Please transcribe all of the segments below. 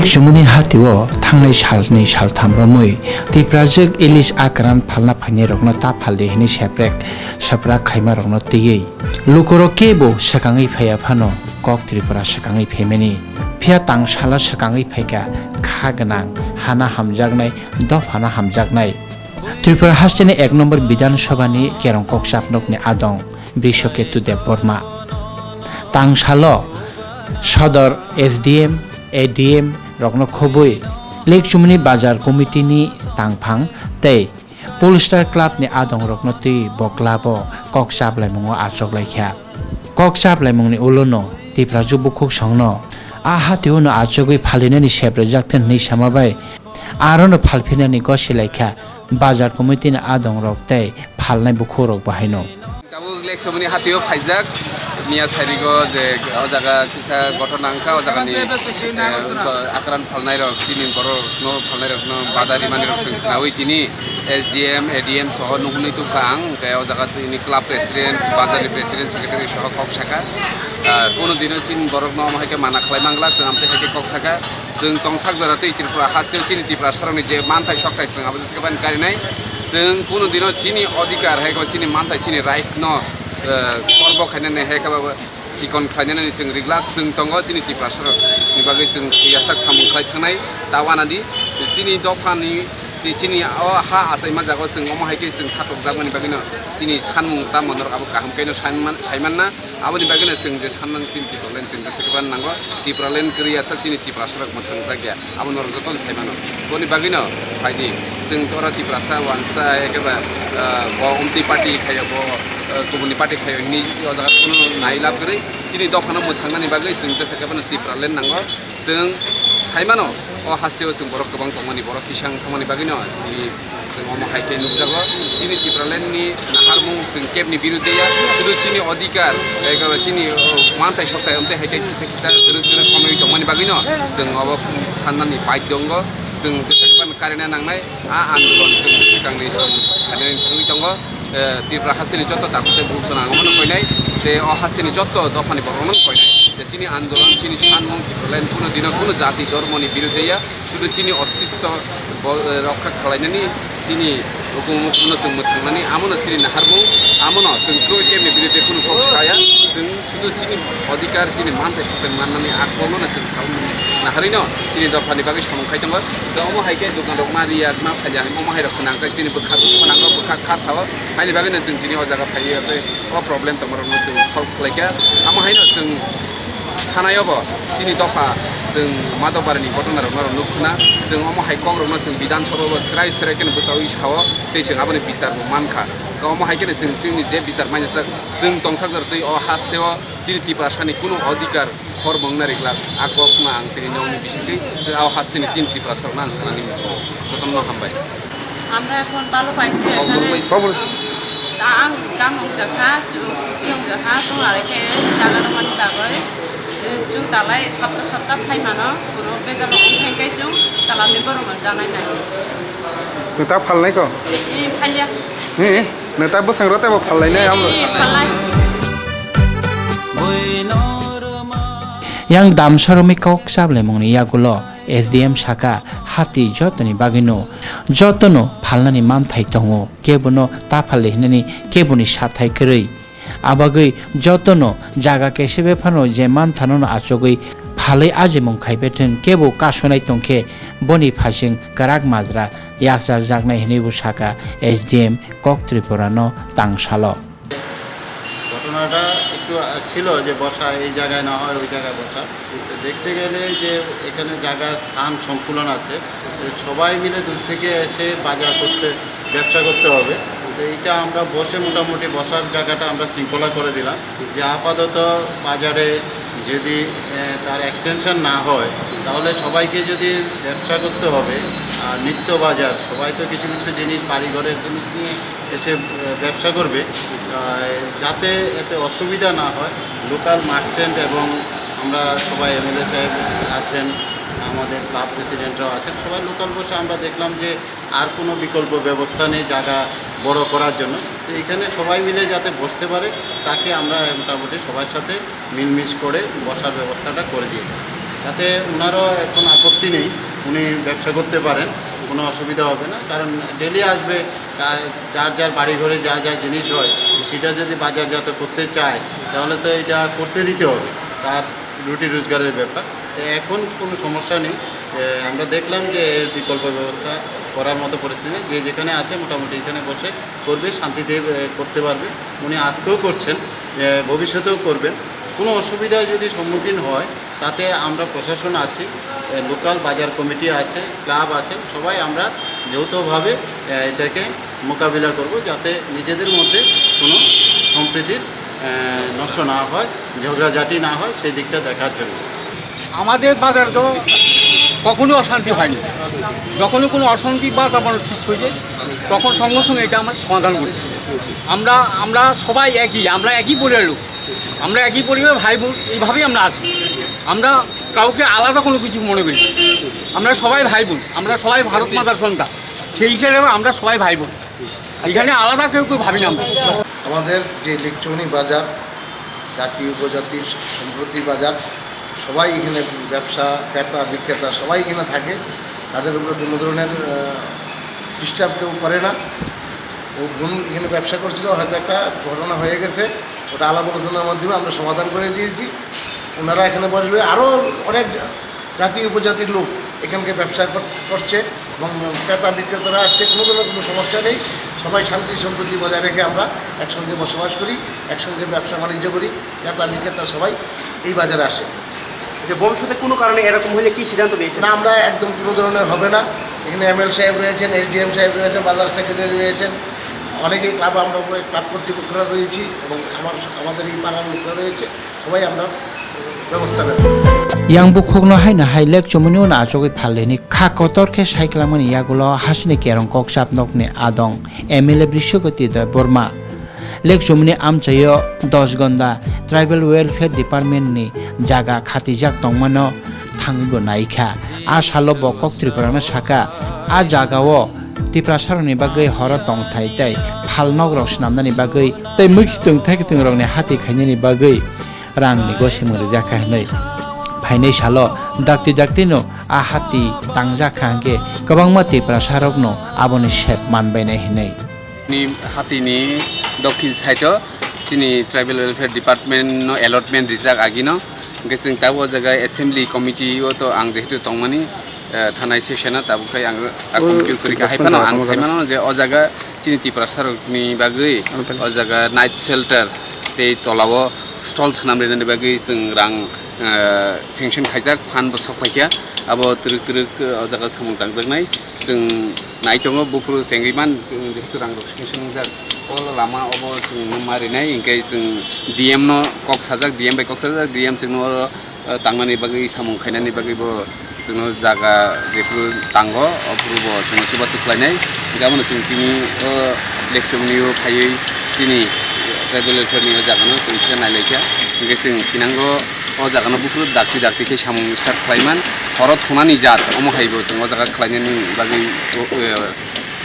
चुमुनि हातिओ थांनाय सालनि सालथाम रमै तिप्राजोग इलिस आक्रान फालना फाइने रगनो ता फालदे हिनि सेप्रेक सप्रा खाइमा रगनो तैयै लुकरो केबो सकाङै फाया फानो कक त्रिपुरा सकाङै फेमेनि फिया तांसाला सकाङै फाइका खागनां हाना हामजागनाय दफाना हामजागनाय त्रिपुरा हास्टेनि 1 नम्बर विधानसभानि केरंकक सापनकनि आदं बृषकेतु देव बर्मा तांसालो सदर एसडीएम एडीएम रगनो खबुई लेक चुमनि बाजार कमिटिनि तांफां तै पोलस्टार क्लाबनि आदं रगनो तै बक्लाबो ककसाब लाइमुङो आचक लाइख्या ककसाब लाइमुंनि उलनो तिप्रा जुबुखुक संनो आहा तिउनो आचगै फालिनानि सेप्रे जाक्तेन नै सामाबाय आरोनो फालफिनानि गसि लाइख्या बाजार कमिटिनि आदं रग तै फालनाय बुखुरक बाहायनो काबु लेक समनि हातिओ फाइजाक मिया सारिगो जे अजागा किसा घटना अंका अजागानि आक्रान फालनाय रक सिनि बर नो फालनाय रक नो बादारि मानि रक नावै तिनि एसडीएम एडीएम सह नुहुनि तुकां के अजागा तिनि क्लाब प्रेसिडेंट बाजारनि प्रेसिडेंट सेक्रेटारि सह कक साका कोनो दिनो चिन बरक नो माहायके माना खलाय मांगला जों आमते हायके कक साका जों तंसाक जराते त्रिपुरा हास्तेव चिनि त्रिपुरा सरनि जे मानथाय सकथाय जों आबो जसके बान कारिनाय जों कोनो दिनो चिनि अधिकार हायके चिनि मानथाय चिनि राइट नो कर्ब खायनानै हेकाबाबो सिकन खायनानै जों रिग्लाक जों तंगो चिनि त्रिपुरा सरनि बागै जों यासाक सामुखाय थांनाय दावानादि चिनि दफानि चिनि हा आसाय मा जागो जों अमहायके जों सातक जागोनि बागैनो चिनि सानमुं ता मनर आबो काहामखायनो सायमानना आबोनि बागैनो जों जे साननां चिनि त्रिपुरा जों जे सेकेबान नांगो त्रिपुरा लेन क्रियासा चिनि त्रिपुरा सरक मोथां जागिया आबो नर जतन सायमानो बनि बागैनो फायदि जों तरा त्रिपुरा सा वानसा एकेबा उमति पार्टी खायो गुबुननि पार्टी खायो नि जागा कुनु नायलाब गरै चिनि दफानो मोथांनानि बागै जों जे सेकेबान त्रिपुरा लेन नांगो जों सायमानो अ हास्तेव जों बर गोबां तंगनि बर किसां थांमनि बागैनो जों अमहायके नुजागो चिनि त्रिपुरा लेननि नाहारमुं जों केबनि बिरुदैया सुदु चिनि अधिकार एगाबा चिनि मानथाय सकथाय उमते हायके किसा किसा दुरु खमै तंगनि बागैनो जों अब साननानि बाय दंग जों जेसेबां कारेना नांनाय आन्दोलन जों सिगांनि सम खानाय थुइ दंग त्रिपुरा हास्तेनि जत्त दाखुते बुसना आंमोन कयनाय जे अ हास्तेनि जत्त दफानि बरमन कयनाय जे चिनि आन्दोलन चिनि सानमुं त्रिपुरा कुनु दिन कुनु जाति धर्मनि बिरुदैया सुदु चिनि अस्तित्व रक्षा खालायनायनि चिनि हुकुमखौनो जों मोथांनानै आमोनो चिनि नाहारमुं आमोनो जों केबनि बिरुदै कुनु कक्षाया जों सुदु चिनि अधिकार चिनि मानथाय सकथाय माननानै आखौनो जों साउन नाहारिनो चिनि दफानि बागै सामुखाय दंग दा अमो हायके दखान रक मारिया मा फाया अमो हाय रक नांगै चिनि बोखा दुखनांगो बोखा खासाव हायनि बागैनो जों दिनै अजागा फायो अ प्रब्लेम तमरनो जों सल्भ खालायका आमो हायनो जों थानायावबो चिनि दफा जों मादबारनि घटना रक नुखुना जों अमो हायकं रक जों विधानसभाबो स्राय स्रायकेन बोसाव इसाव दैजों आबोनि बिसार मानखा गावमो हायकेन जों जोंनि जे बिसार माइनासा जों तंसाक जरतै अ हास्तेव चिनि त्रिपुरा सानि कुनु अधिकार खर बंनारिग्ला आगबखमा आं तिनि नौनि बिसिखै जों आव हास्तेनि तीन त्रिपुरा सरना आनसानानि जतन हामबाय আমরা এখন ভালো পাইছি এখানে আং গামং জাখা সিং জাখা সং আরেকে জাগানো মানি বাগৈ जों दालाय सप्ता सप्ता फाइमानो कुनु बेजार फाइगाइसों दालामनि बरमन जानाय नाय नोंता फालनायखौ फाइलिया नोंता बोसांरताबो फालनाय आमो फालनाय yang damsarami kok sablay mongni yagulo SDM saka hati jotoni bagino jotono phalnani manthai tongo kebono ta phale hinani keboni sathai krei abagoi jotono jaga kesebe phano je manthanono achogoi phalai aje mong khaibeten kebo kasonai tongke boni phasing karak majra yasar jagnai hinibu saka SDM kok tripurano tangsalo ঘটনাটা একটু ছিল যে বসা এই জায়গায় না হয় ওই জায়গায় বসা দেখতে গেলে যে এখানে জায়গার স্থান সংকুলন আছে সবাই মিলে দূর থেকে এসে বাজার করতে ব্যবসা করতে হবে তো এইটা আমরা বসে মোটামুটি বসার জায়গাটা আমরা শৃঙ্খলা করে দিলাম যে আপাতত বাজারে যদি তার এক্সটেনশন না হয় তাহলে সবাইকে যদি ব্যবসা করতে হবে আর নিত্য বাজার সবাই তো কিছু কিছু জিনিস বাড়িঘরের জিনিস নিয়ে এসে ব্যবসা করবে যাতে এতে অসুবিধা না হয় লোকাল মার্চেন্ট এবং আমরা সবাই এমএলএ সাহেব আছেন আমাদের ক্লাব প্রেসিডেন্টরাও আছেন সবাই লোকাল বসে আমরা দেখলাম যে আর কোনো বিকল্প ব্যবস্থা নেই জায়গা বড় করার জন্য তো এখানে সবাই মিলে যাতে বসতে পারে তাকে আমরা মোটামুটি সবার সাথে মিলমিশ করে বসার ব্যবস্থাটা করে দিই তাতে ওনারও এখন আপত্তি নেই, উনি ব্যবসা করতে পারেন, কোনো অসুবিধা হবে না। কারণ ডেলি আসবে, যার যার বাড়ি ঘরে যা যা জিনিস হয় সেটা যদি বাজারজাত করতে চায় তাহলে তো এটা করতে দিতে হবে, তার রুটি রোজগারের ব্যাপার। এখন কোনো সমস্যা নেই। আমরা দেখলাম যে এর বিকল্প ব্যবস্থা করার মতো পরিস্থিতি, যে যেখানে আছে মোটামুটি এখানে বসে করবে, শান্তিতে করতে পারবে। উনি আজকেও করছেন, ভবিষ্যতেও করবেন। কোনো অসুবিধায় যদি সম্মুখীন হয় তাতে আমরা প্রশাসন আছি, লোকাল বাজার কমিটি আছে, ক্লাব আছে, সবাই আমরা যৌথভাবে এটাকে মোকাবিলা করব, যাতে নিজেদের মধ্যে কোনো সম্প্রীতির নষ্ট না হয়, ঝগড়াঝাটি না হয়, সেই দিকটা দেখার জন্য। আমাদের বাজার তো কখনো অশান্তি হয়নি। যখনই কোনো অশান্তি বাতাবরণ সৃষ্টি হয়েছে তখন সঙ্গে সঙ্গে এটা আমরা সমাধান করছি। আমরা সবাই আমরা একই পরিবারের লোক, আমরা একই পরিবার, ভাই বোন, এইভাবেই আমরা আছি। আমরা কাউকে আলাদা কোনো কিছু মনে করি, আমরা সবাই ভাই বোন, আমরা সবাই ভারত মাতার সন্তান, সেই হিসেবে আমরা সবাই ভাই বোন, এখানে আলাদা কেউ ভাবি না আমরা। আমাদের যে লেকচৌনি বাজার, জাতি উপজাতির সম্প্রতি বাজার, সবাই এখানে ব্যবসা, ক্রেতা বিক্রেতা সবাই এখানে থাকে। তাদের উপরে কোনো ধরনের ডিস্টার্ব কেউ করে না। ও বোন এখানে ব্যবসা করছিল, হয়তো একটা ঘটনা হয়ে গেছে, ওটা আলাপ আলোচনার মাধ্যমে আমরা সমাধান করে দিয়েছি। ওনারা এখানে বসবে, আরও অনেক জাতি উপজাতির লোক এখানকে ব্যবসা করছে এবং ক্রেতা বিক্রেতারা আসছে, কোনো ধরনের কোনো সমস্যা নেই। সবাই শান্তি সম্প্রীতি বজায় রেখে আমরা একসঙ্গে বসবাস করি, একসঙ্গে ব্যবসা বাণিজ্য করি। ক্রেতা বিক্রেতা সবাই এই বাজারে আসে। যে ভবিষ্যতে কোনো কারণে এরকম হলে কি সিদ্ধান্ত নিয়েছেন? না, আমরা একদম কোনো ধরনের হবে না। এখানে ML সাহেব রয়েছেন, SDM সাহেব রয়েছেন, বাজার সেক্রেটারি রয়েছেন, অনেকেই ক্লাব, আমরা ক্লাব কর্তৃপক্ষরা রয়েছি এবং আমাদের এই পাড়ার লোকরা রয়েছে, সবাই আমরা ব্যবস্থা নেব। yang bukhokno haina hailek chomuni na achogoi phaleni kha kotor khe saiklamani yagulo hasne kerong kok sapnok ne adong MLA Brishogoti da Burma lek chomuni amchayo 10 gonda tribal welfare department ni jaga khatijak tongmano thangibo naikha a salo bokok Tripurana saka a jagao tiprasaroni bagai hora tong thaitai phalnog rok snamnani bagai tai mukhitung thaikitung rok ne hati khainani bagai rang ni gosimuri jakha nei Hainai salo dakti no a hati tangja khangge kabangma tiprasarok no aboni shep manbainai hinai ni hati ni dokhin side sini tribal welfare department no allotment rijak agino gesing tabo jaga assembly committee o to ang jehitu tongmani thanai session tabu khai ang committee kurika haipano ang saimano je o jaga sini tiprasarok ni bagai o jaga night shelter tei tolawo stall snamre ni bagai sing rang sanction khaijak fan bo sokpaikya abo turuk o jaga samung tangjaknai sing naitongo bufru sengriman jehitu rang sanction jak olo lama obo sing marinai ingkai sing DM no kok sajak DM bai kok sajak DM sing no tangmani bagai samung khainani bagai bo sing jaga jehitu tango oprubo sing suba suklainai gamano sing tini lekchomni phaioi sini tribal welfare ni jaga no sing thana lekya ingkai sing tinango o jaga no bufru dakti ke samung start khlaiman horo thonani jat omo khaibo sing o jaga khlainani bagai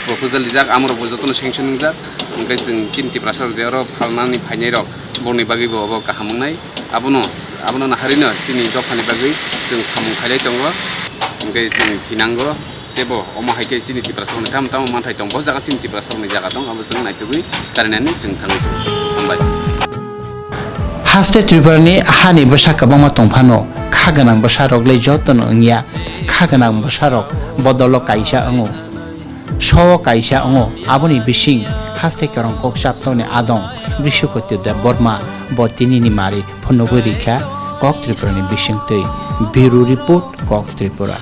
proposal dijak amro bojotono sanction ningjak ingkai sing chinti prasar jero phalnani phainai rok boni bagai bo obo kahamungnai abono na harino sini dokani bagai sing samung khailai tongo ingkai sing tinango tebo omo haike sini tiprasar ni tam manthai tong bo jaga sini tiprasar ni jaga tong abo sing naitugui karinani sing thangai ambai Haste Tripurani hani bosaka bama tongphano khaganang bosarok lei jotono ngya khaganang bosarok bodolo kaisa ango so kaisa ango aboni bising haste kerong kok saptone adong Brishogoti da Burma botini ni mari phonogoi rikha kok Tripurani bising tei Bureau Report kok Tripura